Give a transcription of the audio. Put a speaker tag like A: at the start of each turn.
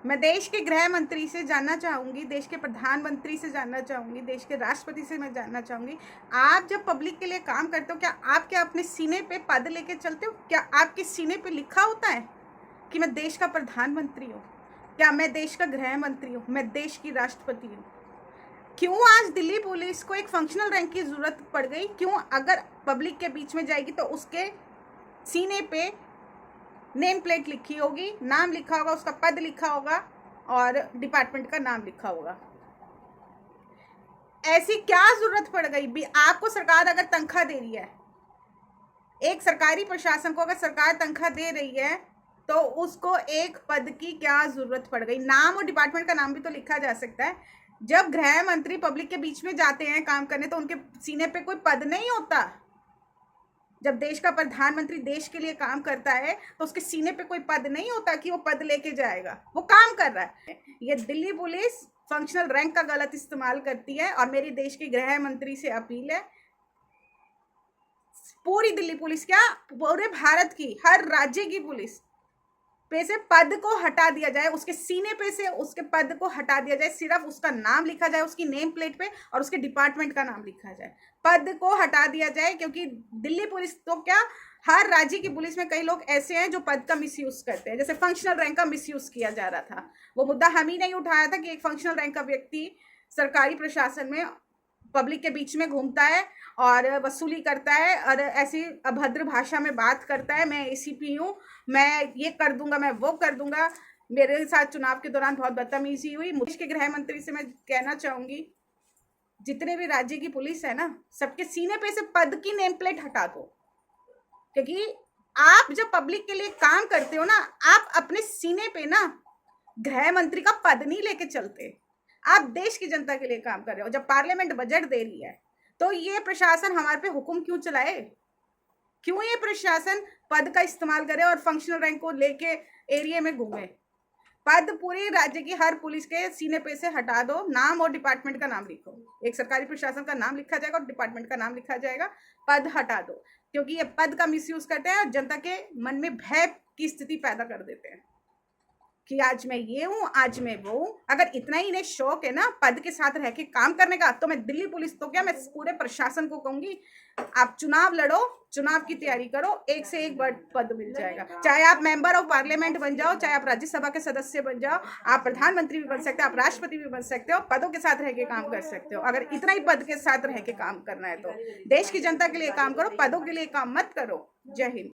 A: मैं देश के गृह मंत्री से जानना चाहूँगी, देश के प्रधानमंत्री से जानना चाहूँगी, देश के राष्ट्रपति से मैं जानना चाहूँगी, आप जब पब्लिक के लिए काम करते हो, क्या अपने सीने पे पद लेके चलते हो? क्या आपके सीने पे लिखा होता है कि मैं देश का प्रधानमंत्री हूँ? क्या मैं देश का गृह मंत्री हूँ? मैं देश की राष्ट्रपति हूँ? क्यों आज दिल्ली पुलिस को एक फंक्शनल रैंक की ज़रूरत पड़ गई? क्यों? अगर पब्लिक के बीच में जाएगी तो उसके सीने पे नेम प्लेट लिखी होगी, नाम लिखा होगा, उसका पद लिखा होगा और डिपार्टमेंट का नाम लिखा होगा। ऐसी क्या जरूरत पड़ गई? भी आपको सरकार अगर तनख्वाह दे रही है, एक सरकारी प्रशासन को अगर सरकार तनख्वाह दे रही है, तो उसको एक पद की क्या जरूरत पड़ गई? नाम और डिपार्टमेंट का नाम भी तो लिखा जा सकता है। जब गृह मंत्री पब्लिक के बीच में जाते हैं काम करने, तो उनके सीने पे कोई पद नहीं होता। जब देश का प्रधानमंत्री देश के लिए काम करता है तो उसके सीने पे कोई पद नहीं होता कि वो पद लेके जाएगा, वो काम कर रहा है। ये दिल्ली पुलिस फंक्शनल रैंक का गलत इस्तेमाल करती है और मेरी देश के गृह मंत्री से अपील है, पूरी दिल्ली पुलिस क्या, पूरे भारत की हर राज्य की पुलिस पे से पद को हटा दिया जाए, उसके सीने पे से उसके पद को हटा दिया जाए, सिर्फ उसका नाम लिखा जाए उसकी नेम प्लेट पे और उसके डिपार्टमेंट का नाम लिखा जाए। पद को हटा दिया जाए, क्योंकि दिल्ली पुलिस तो क्या, हर राज्य की पुलिस में कई लोग ऐसे हैं जो पद का मिसयूज करते हैं। जैसे फंक्शनल रैंक का मिसयूज किया जा रहा था, वो मुद्दा हम ही नहीं उठाया था कि एक फंक्शनल रैंक का व्यक्ति सरकारी प्रशासन में पब्लिक के बीच में घूमता है और वसूली करता है और ऐसी अभद्र भाषा में बात करता है, मैं एसीपी हूँ, मैं ये कर दूंगा, मैं वो कर दूंगा। मेरे साथ चुनाव के दौरान बहुत बदतमीजी हुई। देश के गृह मंत्री से मैं कहना चाहूंगी, जितने भी राज्य की पुलिस है ना, सबके सीने पे से पद की नेम प्लेट हटा दो। क्योंकि आप जब पब्लिक के लिए काम करते हो ना, आप अपने सीने पे ना गृह मंत्री का पद नहीं लेके चलते, आप देश की जनता के लिए काम कर रहे हो। जब पार्लियामेंट बजट दे रही है तो ये प्रशासन हमारे पे हुक्म क्यों चलाए? क्यों ये प्रशासन पद का इस्तेमाल करे और फंक्शनल रैंक को लेके एरिया में घूमे? पद पूरे राज्य की हर पुलिस के सीने पे से हटा दो, नाम और डिपार्टमेंट का नाम लिखो। एक सरकारी प्रशासन का नाम लिखा जाएगा और डिपार्टमेंट का नाम लिखा जाएगा, पद हटा दो। क्योंकि ये पद का मिसयूज करते हैं और जनता के मन में भय की स्थिति पैदा कर देते हैं कि आज मैं ये हूँ, आज मैं वो हूँ। अगर इतना ही इन्हें शौक है ना पद के साथ रह के काम करने का, तो मैं दिल्ली पुलिस तो क्या, मैं पूरे प्रशासन को कहूंगी, आप चुनाव लड़ो, चुनाव की तैयारी करो, एक से एक पद मिल जाएगा। चाहे आप मेंबर ऑफ पार्लियामेंट बन जाओ, चाहे आप राज्यसभा के सदस्य बन जाओ, आप प्रधानमंत्री भी बन सकते हो, आप राष्ट्रपति भी बन सकते हो, पदों के साथ रह के काम कर सकते हो। अगर इतना ही पद के साथ रह के काम करना है तो देश की जनता के लिए काम करो, पदों के लिए काम मत करो। जय हिंद।